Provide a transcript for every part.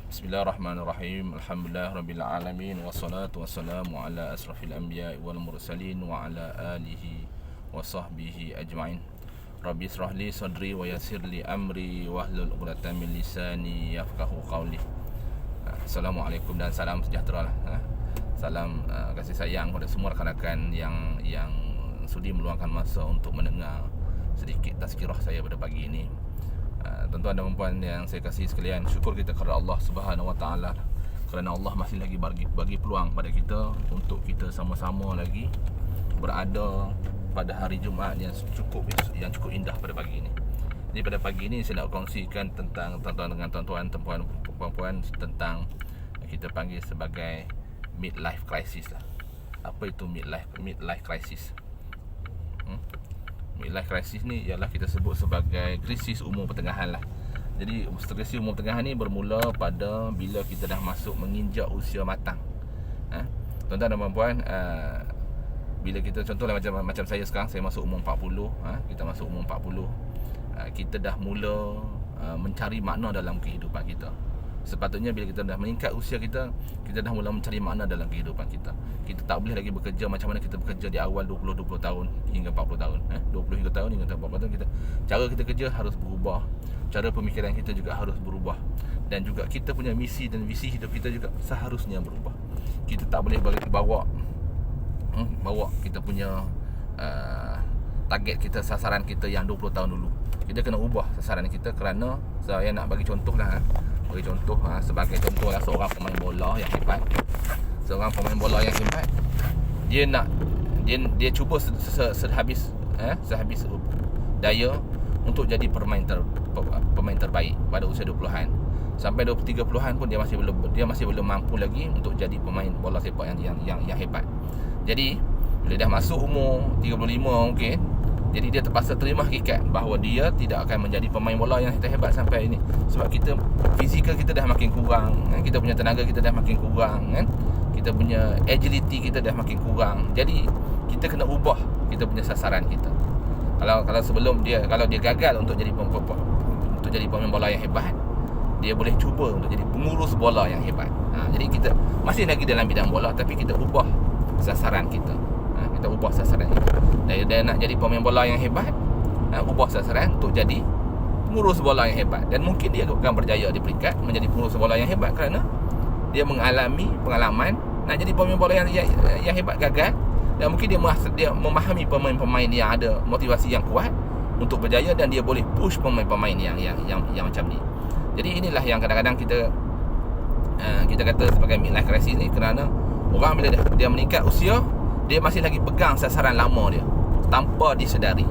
Bismillahirrahmanirrahim. Alhamdulillahirabbil alamin wassalatu wassalamu ala asrafil anbiya'i wal mursalin wa ala alihi wa sahbihi ajma'in. Rabbi israh li sadri wa yassir li amri wahlul 'uqdatam min lisani yafqahu qawli. Assalamualaikum dan salam sejahtera lah. Salam kasih sayang kepada semua rakan-rakan yang sudi meluangkan masa untuk mendengar sedikit tazkirah saya pada pagi ini. Tuan-tuan dan puan yang saya kasih sekalian, syukur kita kepada Allah Subhanahu Wa Taala kerana Allah masih lagi bagi peluang pada kita untuk kita sama-sama lagi berada pada hari Jumaat yang cukup indah pada pagi ini. Jadi pada pagi ini saya nak kongsikan tentang tuan-tuan dengan tuan-tuan, puan-puan tentang kita panggil sebagai midlife crisis lah. Apa itu midlife crisis? Midlife crisis ni ialah kita sebut sebagai krisis umur pertengahan lah. Jadi krisis umur pertengahan ni bermula pada bila kita dah masuk menginjak usia matang. Tuan-tuan dan puan-puan, bila kita contohlah macam saya sekarang, saya masuk umur 40, kita masuk umur 40, kita dah mula mencari makna dalam kehidupan kita. Sepatutnya bila kita dah meningkat usia kita dah mula mencari makna dalam kehidupan kita. Kita tak boleh lagi bekerja macam mana kita bekerja di awal 20 tahun hingga 40 tahun. 20 hingga tahun hingga 40 tahun cara kita kerja harus berubah. Cara pemikiran kita juga harus berubah. Dan juga kita punya misi dan visi hidup kita juga seharusnya berubah. Kita tak boleh bawa kita punya target kita, sasaran kita yang 20 tahun dulu. Kita kena ubah sasaran kita kerana saya nak bagi contoh lah. Sebagai contoh lah, seorang pemain bola yang hebat. Dia cuba sehabis daya untuk jadi pemain terbaik pada usia 20-an. Sampai 30-an pun dia masih belum mampu lagi untuk jadi pemain bola sepak yang hebat. Jadi bila dah masuk umur 35 mungkin, jadi dia terpaksa terima hakikat bahawa dia tidak akan menjadi pemain bola yang hebat sampai ini. Sebab fizikal kita dah makin kurang, kita punya tenaga kita dah makin kurang, kita punya agility kita dah makin kurang. Jadi kita kena ubah kita punya sasaran kita. Kalau sebelum kalau dia gagal untuk jadi pemain bola yang hebat, dia boleh cuba untuk jadi pengurus bola yang hebat. Jadi kita masih lagi dalam bidang bola, tapi kita ubah sasaran kita. Kita ubah sasaran kita. Dia nak jadi pemain bola yang hebat, ubah sasaran untuk jadi pengurus bola yang hebat. Dan mungkin dia akan berjaya di peringkat menjadi pengurus bola yang hebat kerana dia mengalami pengalaman nak jadi pemain bola yang hebat, gagal. Dan mungkin dia memahami pemain-pemain yang ada motivasi yang kuat untuk berjaya, dan dia boleh push pemain-pemain yang macam ni. Jadi inilah yang kadang-kadang kita kata sebagai midlife crisis ni, kerana orang bila dia meningkat usia, dia masih lagi pegang sasaran lama dia tanpa disedari.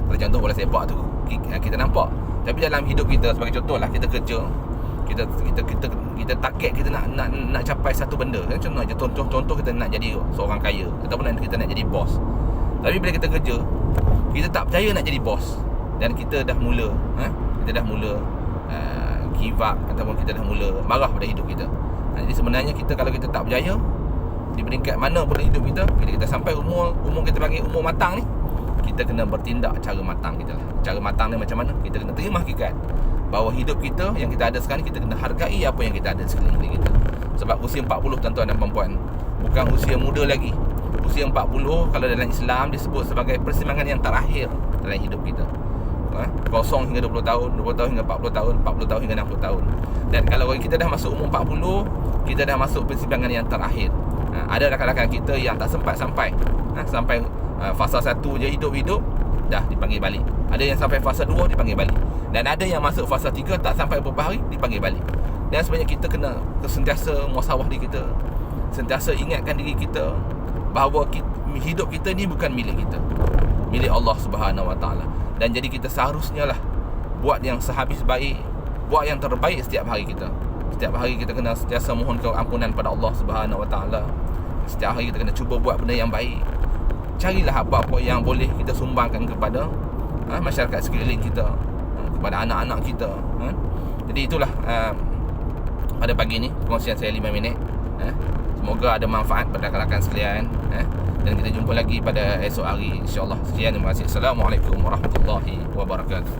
Pada contoh bola sepak tu kita nampak, tapi dalam hidup kita, sebagai contoh lah, kita kerja, kita target kita nak capai satu benda. Contoh kita nak jadi seorang kaya ataupun kita nak jadi bos. Tapi bila kita kerja, kita tak percaya nak jadi bos, dan kita dah mula give up, ataupun kita dah mula marah pada hidup kita. Jadi sebenarnya kalau kita tak berjaya di peringkat mana pun hidup kita, bila kita sampai umur kita panggil umur matang ni, kita kena bertindak cara matang kita lah. Cara matang ni macam mana? Kita kena terima hakikat bahawa hidup kita yang kita ada sekarang, kita kena hargai apa yang kita ada sekeliling kita. Sebab usia 40, tuan-tuan dan puan-puan, bukan usia muda lagi. Usia 40 kalau dalam Islam disebut sebagai persimpangan yang terakhir dalam hidup kita. Kosong hingga 20 tahun, 20 tahun hingga 40 tahun, 40 tahun hingga 60 tahun. Dan kalau kita dah masuk umur 40, kita dah masuk persimpangan yang terakhir. Ada rakan-rakan kita yang tak sempat sampai fasa 1 je hidup dah dipanggil balik. Ada yang sampai fasa 2 dipanggil balik. Dan ada yang masuk fasa 3 tak sampai beberapa hari dipanggil balik. Dan sebenarnya kita kena sentiasa muhasabah diri kita, sentiasa ingatkan diri kita bahawa hidup kita ni bukan milik kita, milik Allah Subhanahu Wa Taala. Dan jadi kita seharusnya lah buat yang sehabis baik, buat yang terbaik setiap hari kita. Setiap hari kita kena sentiasa mohon ampunan pada Allah Subhanahu Wa Taala. Setiap hari kita kena cuba buat benda yang baik. Carilah apa-apa yang boleh kita sumbangkan kepada masyarakat sekeliling kita, kepada anak-anak kita. Jadi itulah pada pagi ni perkongsian saya 5 minit. Semoga ada manfaat pada rakan-rakan sekalian. Dan kita jumpa lagi pada esok hari, insya-Allah. Sekian, terima kasih. Assalamualaikum warahmatullahi wabarakatuh.